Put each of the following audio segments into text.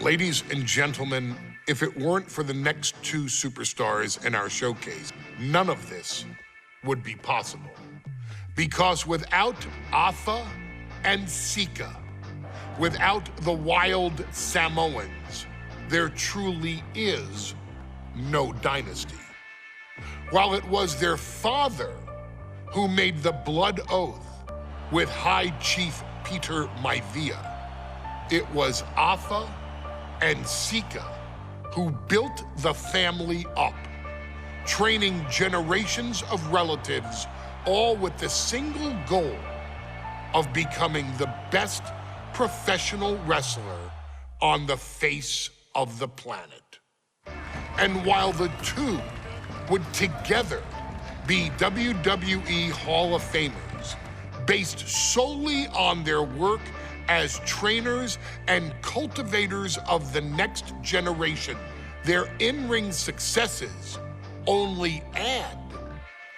Ladies and gentlemen, if it weren't for the next two superstars in our showcase, none of this would be possible. Because without Afa and Sika, without the wild Samoans, there truly is no dynasty. While it was their father who made the blood oath with High Chief Peter Maivia, it was Afa and Sika who built the family up, training generations of relatives, all with the single goal of becoming the best professional wrestler on the face of the planet. And while the two would together be WWE Hall of Famers, based solely on their work as trainers and cultivators of the next generation, their in-ring successes only add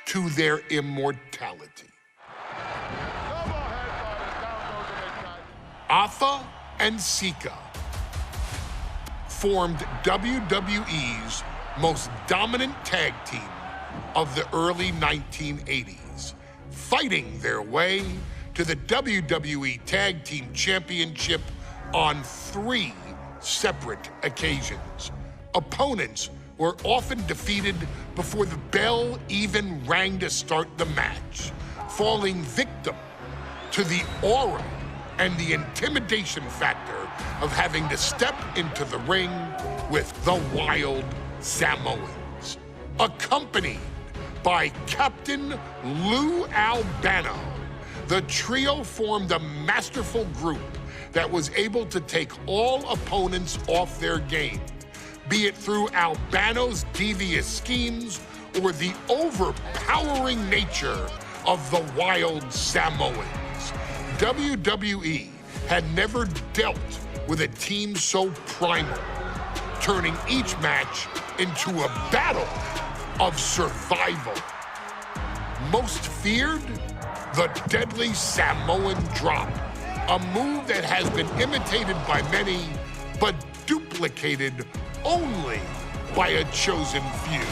to their immortality. Afa and Sika formed WWE's most dominant tag team of the early 1980s, fighting their way to the WWE Tag Team Championship on 3 separate occasions. Opponents were often defeated before the bell even rang to start the match, falling victim to the aura and the intimidation factor of having to step into the ring with the wild Samoans, accompanied by Captain Lou Albano. The trio formed a masterful group that was able to take all opponents off their game, be it through Albano's devious schemes or the overpowering nature of the wild Samoans. WWE had never dealt with a team so primal, turning each match into a battle of survival. Most feared, the deadly Samoan drop, a move that has been imitated by many, but duplicated only by a chosen few.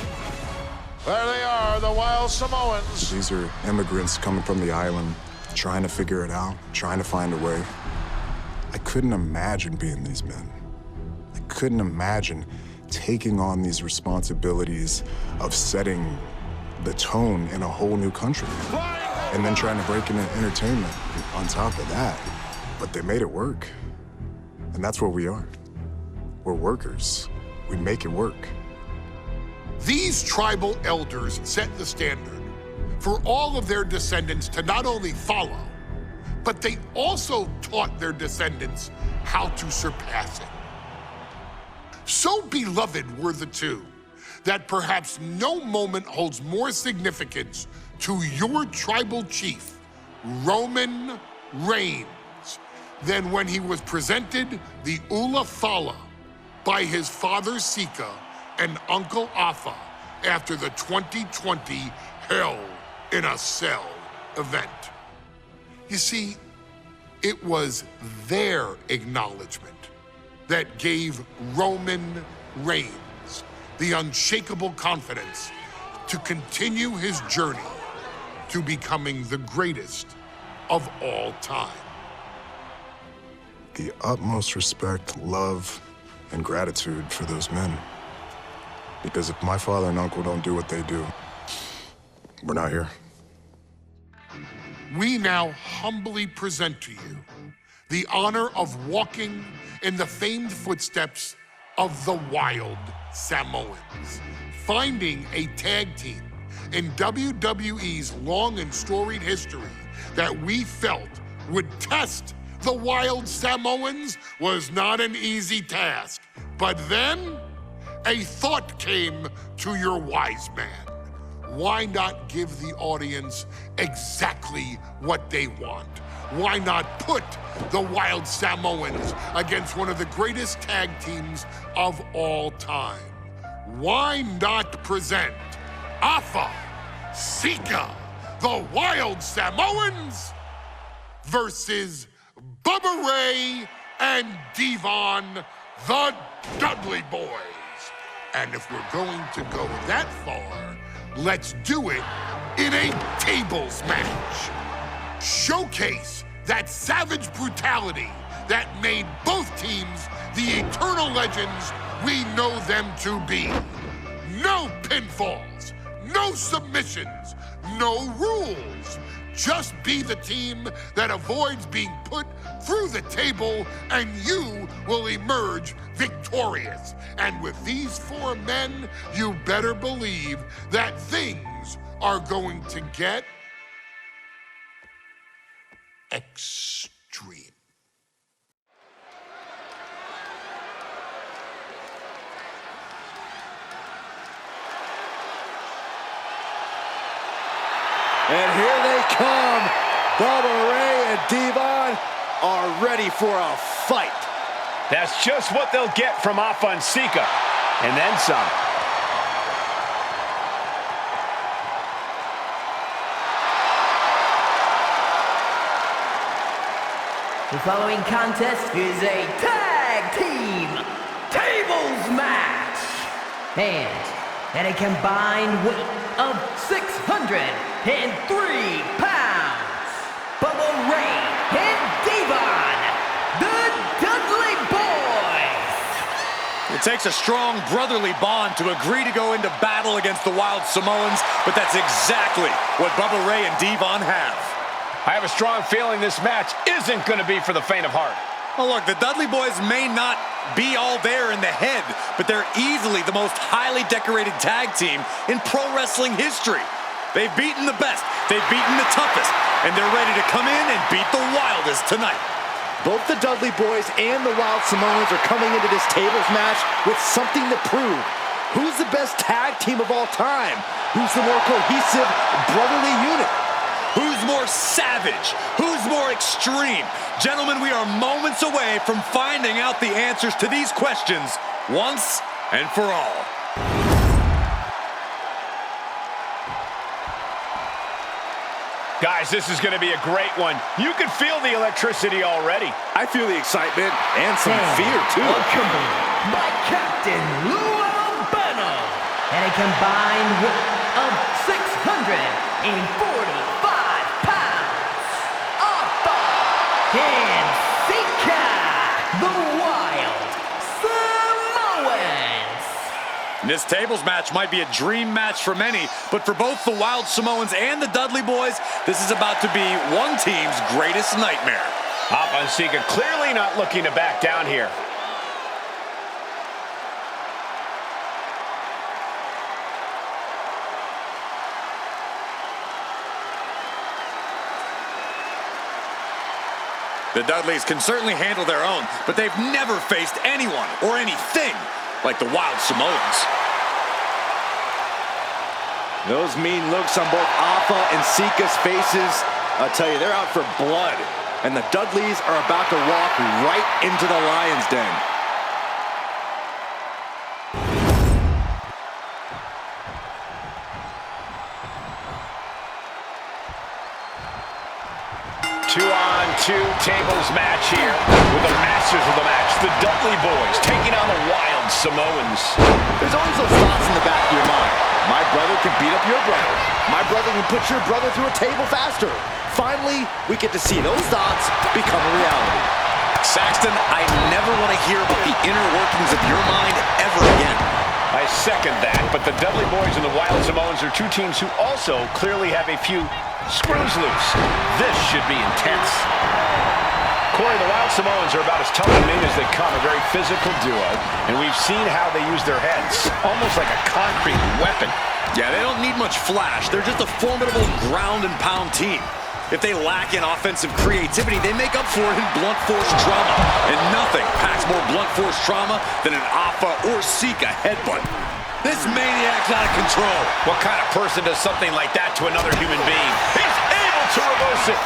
There they are, the wild Samoans. These are immigrants coming from the island, trying to figure it out, trying to find a way. I couldn't imagine being these men. I couldn't imagine taking on these responsibilities of setting the tone in a whole new country. And then trying to break into entertainment on top of that. But they made it work. And that's what we are. We're workers. We make it work. These tribal elders set the standard for all of their descendants to not only follow, but they also taught their descendants how to surpass it. So beloved were the two that perhaps no moment holds more significance to your tribal chief, Roman Reigns, than when he was presented the Ula Fala by his father Sika and Uncle Afa after the 2020 Hell in a Cell event. You see, it was their acknowledgement that gave Roman Reigns the unshakable confidence to continue his journey to becoming the greatest of all time. The utmost respect, love, and gratitude for those men. Because if my father and uncle don't do what they do, we're not here. We now humbly present to you the honor of walking in the famed footsteps of the wild Samoans, finding a tag team in WWE's long and storied history that we felt would test the wild Samoans was not an easy task. But then a thought came to your wise man. Why not give the audience exactly what they want? Why not put the wild Samoans against one of the greatest tag teams of all time? Why not present Afa, Sika, the wild Samoans versus Bubba Ray and Devon the Dudley Boys. And if we're going to go that far, let's do it in a tables match. Showcase that savage brutality that made both teams the eternal legends we know them to be. No pinfalls, no submissions, no rules. Just be the team that avoids being put through the table, and you will emerge victorious. And with these 4 men, you better believe that things are going to get extreme. And here they come. Bubba Ray and Devon are ready for a fight. That's just what they'll get from Afa and Sika, and then some. The following contest is a tag team tables match. And at a combined weight of 603 pounds, Bubba Ray and Devon, the Dudley Boys. It takes a strong brotherly bond to agree to go into battle against the Wild Samoans, but that's exactly what Bubba Ray and Devon have. I have a strong feeling this match isn't going to be for the faint of heart. Oh, look, the Dudley Boys may not be all there in the head, but they're easily the most highly decorated tag team in pro wrestling history. They've beaten the best, they've beaten the toughest, and they're ready to come in and beat the wildest tonight. Both the Dudley Boys and the Wild Samoans are coming into this tables match with something to prove. Who's the best tag team of all time? Who's the more cohesive, brotherly unit? Who's more savage? Who's more extreme? Gentlemen, we are moments away from finding out the answers to these questions once and for all. Guys, this is going to be a great one. You can feel the electricity already. I feel the excitement and some fear, too. Accompanied by Captain Lou Albano at a combined weight of 645 pounds, Afa and Sika, the Wild Samoans. This tables match might be a dream match for many, but for both the Wild Samoans and the Dudley Boys, this is about to be one team's greatest nightmare. Afa and Sika clearly not looking to back down here. The Dudleys can certainly handle their own, but they've never faced anyone or anything like the Wild Samoans. Those mean looks on both Afa and Sika's faces, I'll tell you, they're out for blood. And the Dudleys are about to walk right into the lion's den. Two-on-two tables match here with the masters of the match, the Dudley Boys, taking on the Wild Samoans. There's always those thoughts in the back of your mind. My brother can beat up your brother. My brother can put your brother through a table faster. Finally, we get to see those thoughts become a reality. Saxton, I never want to hear about the inner workings of your mind ever again. I second that, but the Dudley Boys and the Wild Samoans are two teams who also clearly have a few screws loose. This should be intense. Corey, the Wild Samoans are about as tough and mean as they come, a very physical duo, and we've seen how they use their heads, almost like a concrete weapon. Yeah, they don't need much flash. They're just a formidable ground and pound team. If they lack in offensive creativity, they make up for it in blunt force trauma. And nothing packs more blunt force trauma than an Afa or Sika headbutt. This maniac's out of control. What kind of person does something like that to another human being? He's able to reverse it.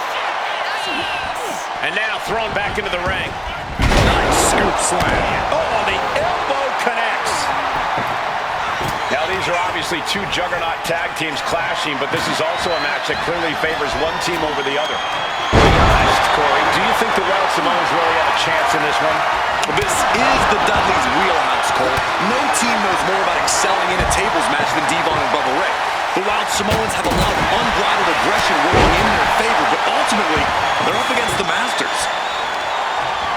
And now thrown back into the ring. Nice scoop slam. Oh, the elbow connects. Now, these are obviously two juggernaut tag teams clashing, but this is also a match that clearly favors one team over the other. To be honest, Corey, do you think the Wild Samoans really have a chance in this one? This is the Dudley's wheelhouse, Cole. No team knows more about excelling in a tables match than Devon and Bubba Ray. The Wild Samoans have a lot of unbridled aggression working in their favor, but ultimately, they're up against the Masters.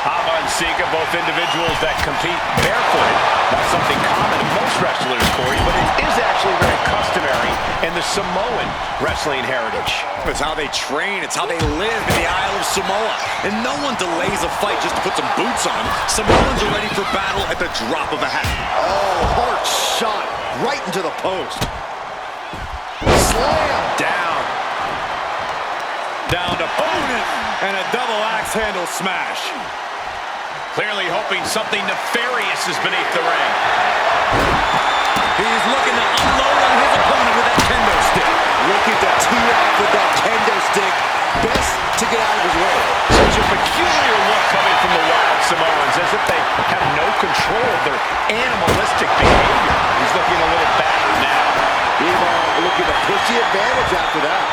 Hava and Sika, both individuals that compete barefooted. Not something common to most wrestlers, Corey, but it is actually very customary in the Samoan wrestling heritage. It's how they train. It's how they live in the Isle of Samoa. And no one delays a fight just to put some boots on. Samoans are ready for battle at the drop of a hat. Oh, hard shot right into the post. Slam down. Down to opponent and a double axe handle smash. Clearly hoping something nefarious is beneath the ring. He's looking to unload on his opponent with that kendo stick. Looking to tee off with that kendo stick. Best to get out of his way. Such a peculiar look coming from the Wild Samoans, as if they have no control of their animalistic behavior. He's looking a little battered now. Devon looking to push the advantage after that.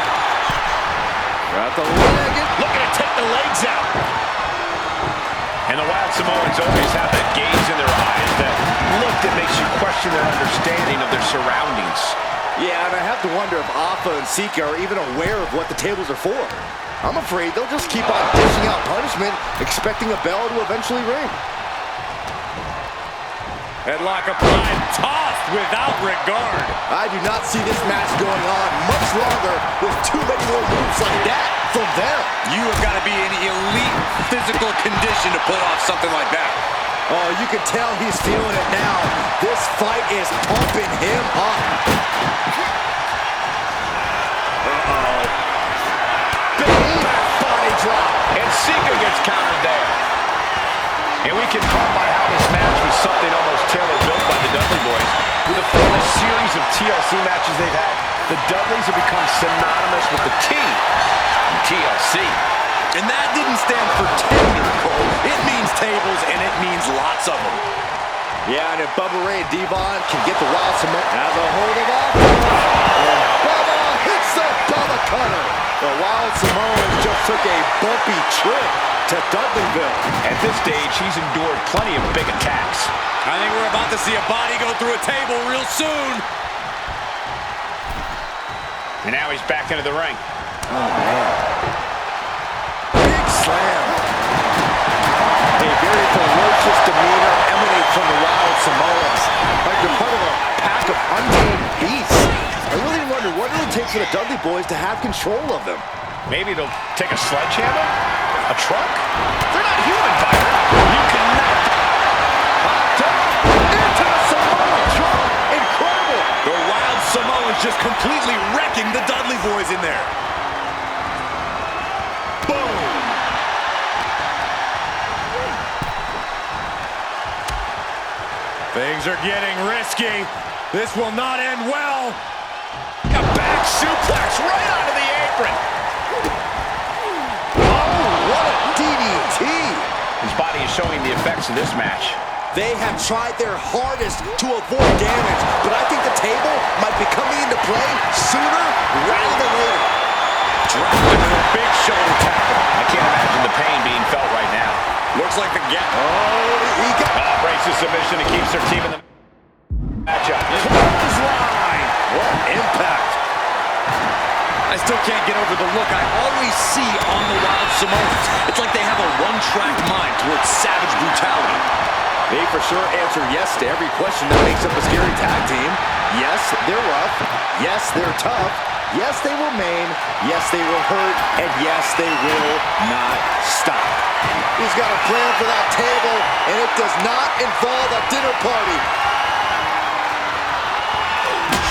Got the leg. Looking to take the legs out. And the Wild Samoans always have that gaze in their eyes, that look that makes you question their understanding of their surroundings. Yeah, and I have to wonder if Afa and Sika are even aware of what the tables are for. I'm afraid they'll just keep on dishing out punishment, expecting a bell to eventually ring. Headlock applied, tossed without regard. I do not see this match going on much longer with too many more moves like that from them. You have got to be in elite physical condition to pull off something like that. Oh, you can tell he's feeling it now. This fight is pumping him up. Uh-oh. Big body drop. And Sika gets countered there. And we can talk about how this match was something almost tailor-built by the Dudley boys. With a famous series of TLC matches they've had, the Dudleys have become synonymous with the T in TLC. And that didn't stand for tender, Cole. It means tables, and it means lots of them. Yeah, and if Bubba Ray and Devon can get the Wild Samoans as a hold of off, and Bubba hits the Bubba cutter. The Wild Samoans just took a bumpy trip to Dudleyville. At this stage, he's endured plenty of big attacks. I think we're about to see a body go through a table real soon. And now he's back into the ring. Oh, man. Big slam. A very ferocious demeanor emanates from the Wild Samoans. Like they're part of a pack of untamed beasts. I really wonder what it'll take for the Dudley boys to have control of them. Maybe they'll take a sledgehammer? A truck? They're not human, Byron. You cannot. Into the Samoan drop. Incredible. The Wild Samoans just completely wrecking the Dudley boys in there. Boom. Things are getting risky. This will not end well. A back suplex right onto the apron. What a DDT. His body is showing the effects of this match. They have tried their hardest to avoid damage, but I think the table might be coming into play sooner rather than later. Dropped him with a big shoulder tackle. I can't imagine the pain being felt right now. Looks like the gap. Oh, he got Braces submission and keeps their team in the matchup. BloodLine. What impact. I still can't get over the look I always see on the Wild Samoans. It's like they have a one-track mind towards savage brutality. They for sure answer yes to every question that makes up a scary tag team. Yes, they're rough. Yes, they're tough. Yes, they will maim. Yes, they will hurt. And yes, they will not stop. He's got a plan for that table, and it does not involve a dinner party.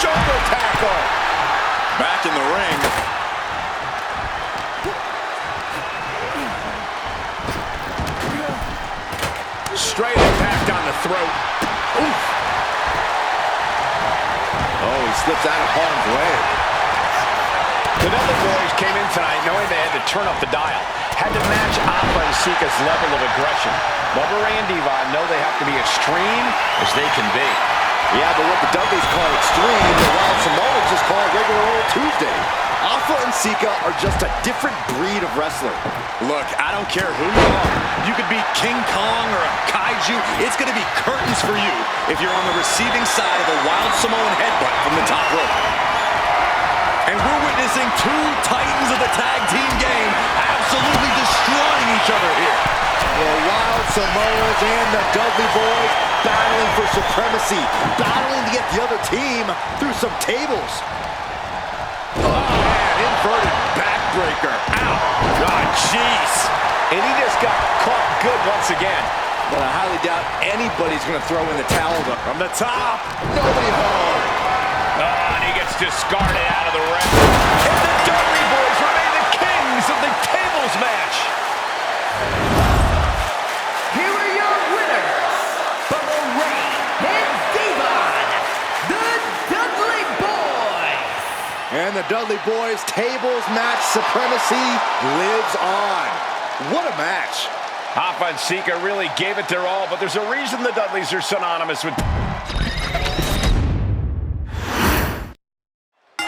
Shoulder tackle. Back in the ring. Straight impact on the throat. Oof. Oh, he slips out of harm's way. The Dudley boys came in tonight knowing they had to turn up the dial. Had to match Afa and Sika's level of aggression. Bubba Ray and Devon know they have to be extreme as they can be. Yeah, but what the Dudleys call extreme, the Wild Samoans just call regular old Tuesday. Afa and Sika are just a different breed of wrestler. Look, I don't care who you are. You could be King Kong or a kaiju behind you, it's going to be curtains for you if you're on the receiving side of a wild Samoan headbutt from the top rope. And we're witnessing two titans of the tag team game absolutely destroying each other here. The Wild Samoans and the Dudley Boys battling for supremacy, battling to get the other team through some tables. Oh, man, inverted backbreaker. Ow. God, jeez. And he just got caught good once again. But I highly doubt anybody's going to throw in the towel, though. From the top. Nobody home. Oh, and he gets discarded out of the ring. And the Dudley Boys remain the kings of the tables match. Here are your winners, from the Ray and Devon, the Dudley Boys. And the Dudley Boys tables match supremacy lives on. What a match. Hoffa and Sika really gave it their all, but there's a reason the Dudleys are synonymous with...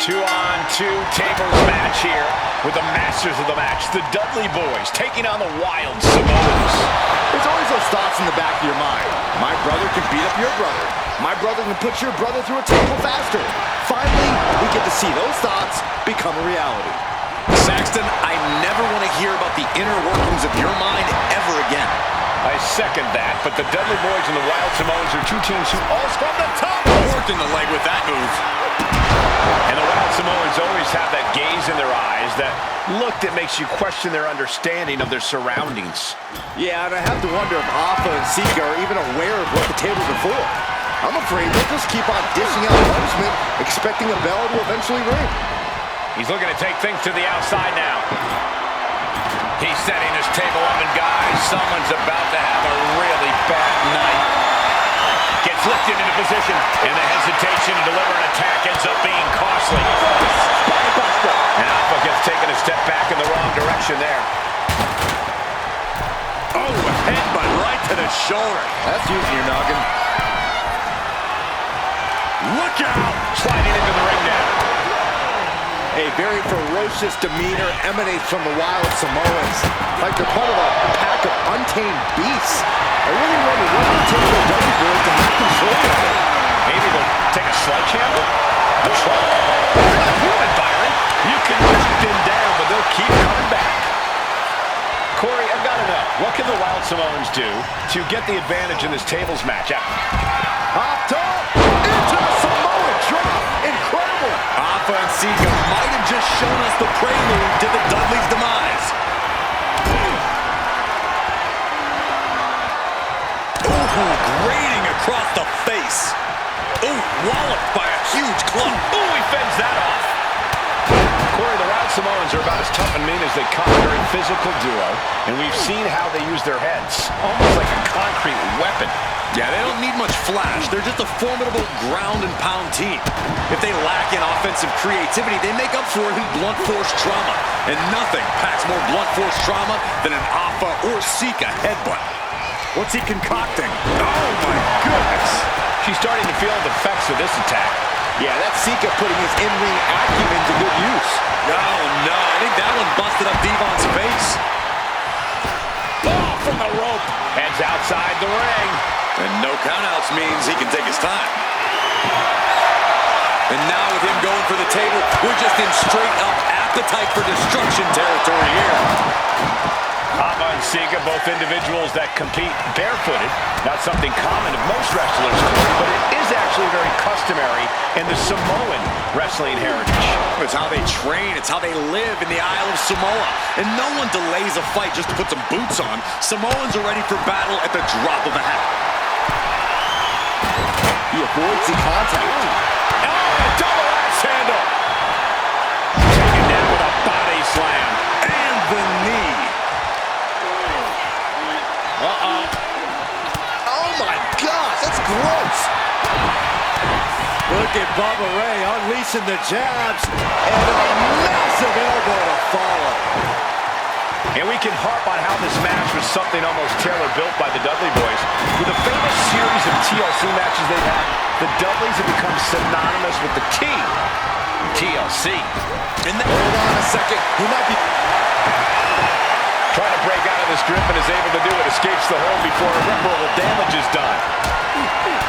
2-on-2 tables match here with the masters of the match, the Dudley Boys, taking on the Wild Samoans. There's always those thoughts in the back of your mind. My brother can beat up your brother. My brother can put your brother through a table faster. Finally, we get to see those thoughts become a reality. Saxton, I never want to hear about the inner workings of your mind ever again. I second that, but the Dudley Boys and the Wild Samoans are two teams who all from the top. Worked in the leg with that move. And the Wild Samoans always have that gaze in their eyes, that look that makes you question their understanding of their surroundings. Yeah, and I have to wonder if Hoffa and Sika are even aware of what the tables are for. I'm afraid they'll just keep on dishing out punishment, expecting a bell to eventually ring. He's looking to take things to the outside now. He's setting his table up, and guys, someone's about to have a really bad night. Gets lifted into position, and the hesitation to deliver an attack ends up being costly. And Hoffa gets taken a step back in the wrong direction there. Oh, headbutt right to the shoulder. That's using your noggin. Look out! Sliding into the ring now. A very ferocious demeanor emanates from the Wild Samoans, like they're part of a pack of untamed beasts. I really wonder what it takes for the Dudley Boys to have control of it. Maybe they'll take a sledgehammer? A truck? They're not human, Byron. You can knock them down, but they'll keep coming back. Corey, I've got to know, what can the Wild Samoans do to get the advantage in this tables match? Up top, into the Samoan drop. Incredible. Hoffa and Sika might have just shown us the prelude to the Dudley's demise. Ooh, grating across the face. Ooh, walloped by a huge club. Ooh, he fends that off. Corey, the Wild Samoans are about as tough and mean as they come. They're a physical duo, and we've seen how they use their heads, almost like a concrete weapon. Yeah, they don't need much flash. They're just a formidable ground and pound team. If they lack in offensive creativity, they make up for it in blunt force trauma. And nothing packs more blunt force trauma than an Hoffa or Sika headbutt. What's he concocting? Oh, my goodness. She's starting to feel the effects of this attack. Yeah, that's Sika putting his in-ring acumen to good use. Oh, no. I think that one busted up Devon's face. Oh, from the rope. Heads outside the ring. And no countouts means he can take his time. And now with him going for the table, we're just in straight-up appetite for destruction territory here. Hoffa and Sika, both individuals that compete barefooted. Not something common of most wrestlers, but it is actually very customary in the Samoan wrestling heritage. It's how they train. It's how they live in the Isle of Samoa. And no one delays a fight just to put some boots on. Samoans are ready for battle at the drop of a hat. He avoids the contact. Oh, a double axe handle. Taken down with a body slam. And the knee. Uh-oh. Oh my gosh, that's gross. Look at Bubba Ray unleashing the jabs and a massive elbow to follow. And we can harp on how this match was something almost tailor-built by the Dudley Boys. With a famous series of TLC matches they've had, the Dudleys have become synonymous with the T, TLC. And hold on a second, he might be... Trying to break out of this grip and is able to do it. Escapes the hold before irreparable damage is done.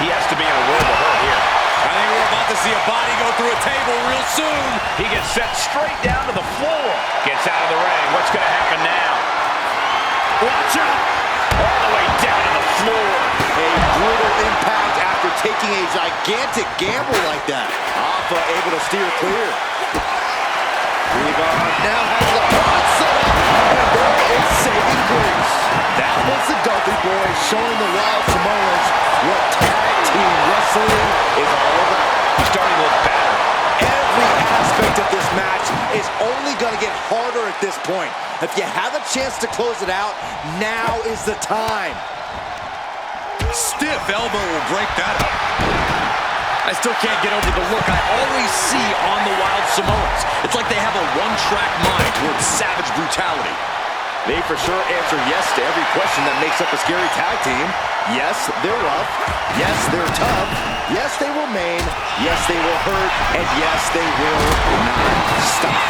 He has to be in a world of hurt here. I think we're about to see a body go through a table real soon. He gets sent straight down to the floor. Gets out of the ring. What's going to happen now? Watch out! All the way down to the floor. A brutal impact after taking a gigantic gamble like that. Alpha able to steer clear. Rebound now has the opponent set up, and there is saving grace. That was the Dudley Boys showing the Wild Samoans what tag team wrestling is all about. He's starting to look better. Every aspect of this match is only going to get harder at this point. If you have a chance to close it out, now is the time. Stiff elbow will break that up. I still can't get over the look I always see on the Wild Samoans. It's like they have a one-track mind towards savage brutality. They for sure answer yes to every question that makes up a scary tag team. Yes, they're rough. Yes, they're tough. Yes, they will maim. Yes, they will hurt. And yes, they will not stop.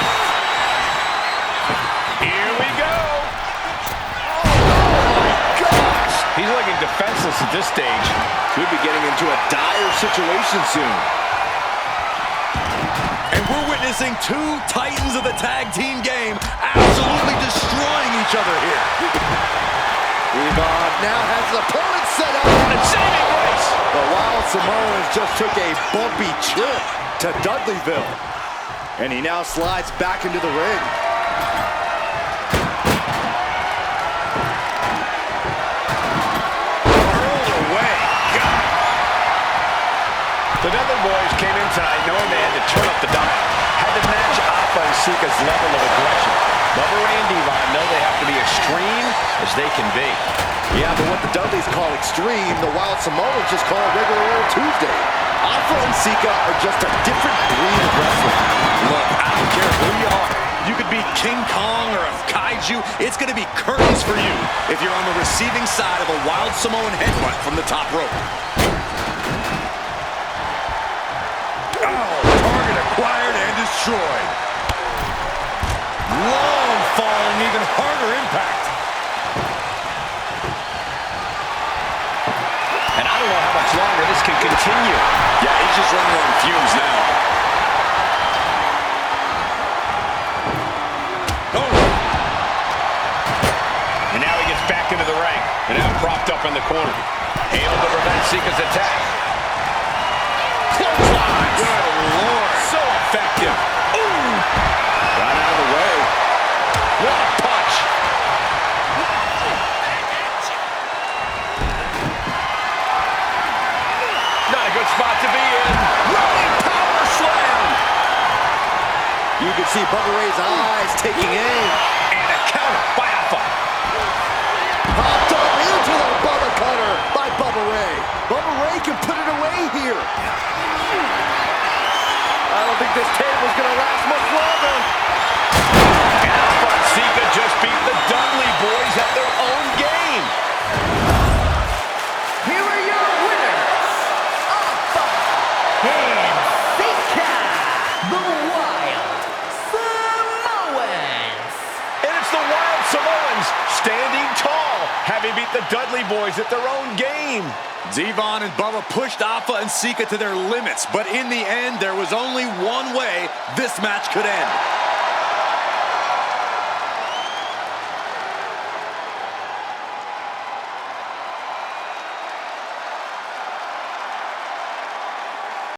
Here we go. Oh, my gosh. He's looking defenseless at this stage. Could be getting into a dire situation soon. And we're witnessing two titans of the tag team game absolutely destroying each other here. Rebound now has his opponent set up. And it's saving grace. The Wild Samoans just took a bumpy trip to Dudleyville. And he now slides back into the ring. The Dudley Boys came in tonight knowing they had to turn up the dial. Had to match Alpha and Sika's level of aggression. Bubba Ray and Devon know they have to be extreme as they can be. Yeah, but what the Dudleys call extreme, the Wild Samoans just call a regular old Tuesday. Alpha and Sika are just a different breed of wrestling. Look, I don't care who you are. You could be King Kong or a kaiju. It's going to be curtains for you if you're on the receiving side of a Wild Samoan headbutt from the top rope. Target acquired and destroyed. Long falling, even harder impact. And I don't know how much longer this can continue. Yeah, he's just running on fumes now. Oh. And now he gets back into the ring. And now propped up in the corner. Able to prevent Sika's attack. Clothesline. Good Lord. So effective. Ooh. Got out of the way. What a punch. Not a good spot to be in. Rolling power slam. You can see Bubba Ray's eyes taking aim. And a counter by Alpha. Popped up into the Bubba cutter by Bubba Ray. Bubba Ray can put it away here. I don't think this table's gonna last much longer. And Alpha and Sika just beat the Dudley Boys at their own game. Here are your winners, Alpha and Sika, the Wild Samoans. And it's the Wild Samoans standing tall, having beat the Dudley Boys at their own game. Devon and Bubba pushed Alpha and Sika to their limits, but in the end, there was only one way this match could end.